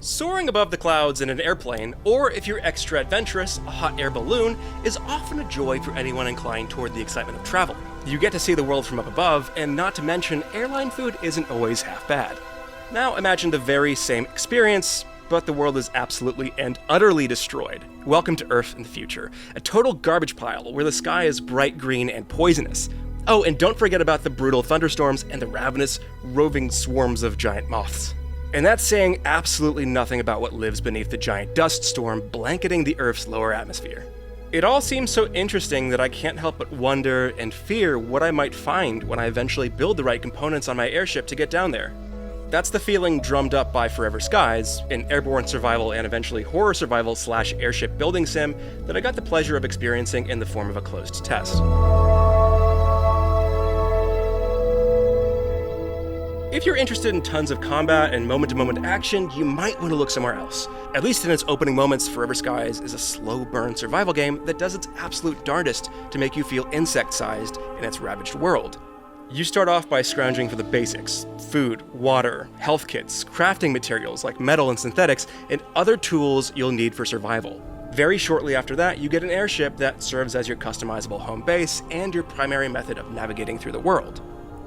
Soaring above the clouds in an airplane, or if you're extra adventurous, a hot air balloon, is often a joy for anyone inclined toward the excitement of travel. You get to see the world from up above, and not to mention, airline food isn't always half bad. Now imagine the very same experience, but the world is absolutely and utterly destroyed. Welcome to Earth in the future, a total garbage pile where the sky is bright green and poisonous. Oh, and don't forget about the brutal thunderstorms and the ravenous, roving swarms of giant moths. And that's saying absolutely nothing about what lives beneath the giant dust storm blanketing the Earth's lower atmosphere. It all seems so interesting that I can't help but wonder and fear what I might find when I eventually build the right components on my airship to get down there. That's the feeling drummed up by Forever Skies, an airborne survival and eventually horror survival / airship building sim that I got the pleasure of experiencing in the form of a closed test. If you're interested in tons of combat and moment-to-moment action, you might want to look somewhere else. At least in its opening moments, Forever Skies is a slow-burn survival game that does its absolute darndest to make you feel insect-sized in its ravaged world. You start off by scrounging for the basics: food, water, health kits, crafting materials like metal and synthetics, and other tools you'll need for survival. Very shortly after that, you get an airship that serves as your customizable home base and your primary method of navigating through the world.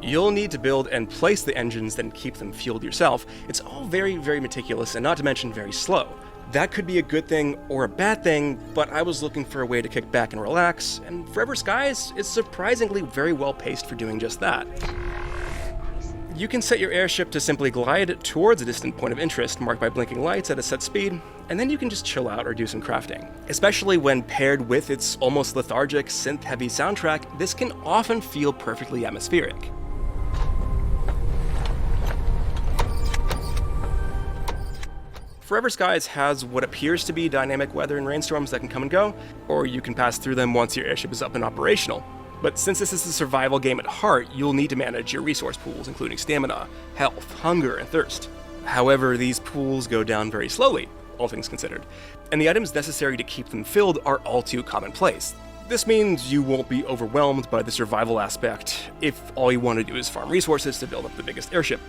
You'll need to build and place the engines, then keep them fueled yourself. It's all very, very meticulous and not to mention very slow. That could be a good thing or a bad thing, but I was looking for a way to kick back and relax, and Forever Skies is surprisingly very well paced for doing just that. You can set your airship to simply glide towards a distant point of interest marked by blinking lights at a set speed, and then you can just chill out or do some crafting. Especially when paired with its almost lethargic, synth-heavy soundtrack, this can often feel perfectly atmospheric. Forever Skies has what appears to be dynamic weather and rainstorms that can come and go, or you can pass through them once your airship is up and operational. But since this is a survival game at heart, you'll need to manage your resource pools, including stamina, health, hunger, and thirst. However, these pools go down very slowly, all things considered, and the items necessary to keep them filled are all too commonplace. This means you won't be overwhelmed by the survival aspect if all you want to do is farm resources to build up the biggest airship.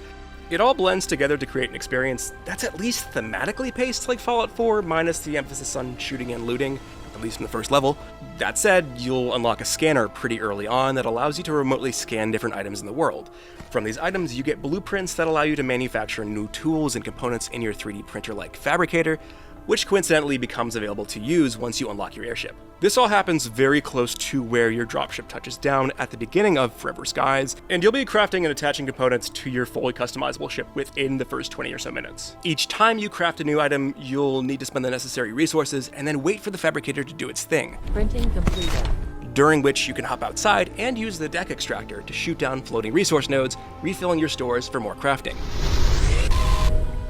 It all blends together to create an experience that's at least thematically paced like Fallout 4, minus the emphasis on shooting and looting, at least in the first level. That said, you'll unlock a scanner pretty early on that allows you to remotely scan different items in the world. From these items, you get blueprints that allow you to manufacture new tools and components in your 3D printer-like fabricator, which coincidentally becomes available to use once you unlock your airship. This all happens very close to where your dropship touches down at the beginning of Forever Skies, and you'll be crafting and attaching components to your fully customizable ship within the first 20 or so minutes. Each time you craft a new item, you'll need to spend the necessary resources and then wait for the fabricator to do its thing. Printing completed. During which you can hop outside and use the deck extractor to shoot down floating resource nodes, refilling your stores for more crafting.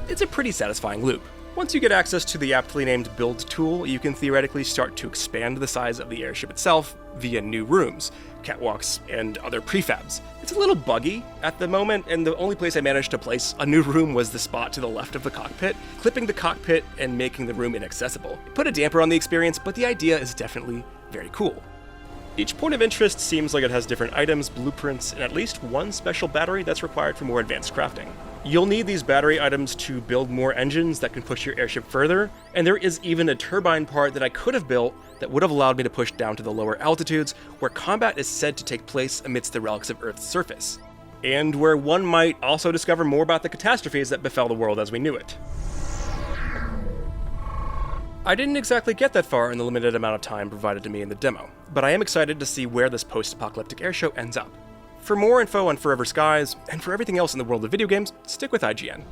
It's a pretty satisfying loop. Once you get access to the aptly named build tool, you can theoretically start to expand the size of the airship itself via new rooms, catwalks, and other prefabs. It's a little buggy at the moment, and the only place I managed to place a new room was the spot to the left of the cockpit, clipping the cockpit and making the room inaccessible. It put a damper on the experience, but the idea is definitely very cool. Each point of interest seems like it has different items, blueprints, and at least one special battery that's required for more advanced crafting. You'll need these battery items to build more engines that can push your airship further, and there is even a turbine part that I could have built that would have allowed me to push down to the lower altitudes where combat is said to take place amidst the relics of Earth's surface, and where one might also discover more about the catastrophes that befell the world as we knew it. I didn't exactly get that far in the limited amount of time provided to me in the demo, but I am excited to see where this post-apocalyptic airshow ends up. For more info on Forever Skies, and for everything else in the world of video games, stick with IGN.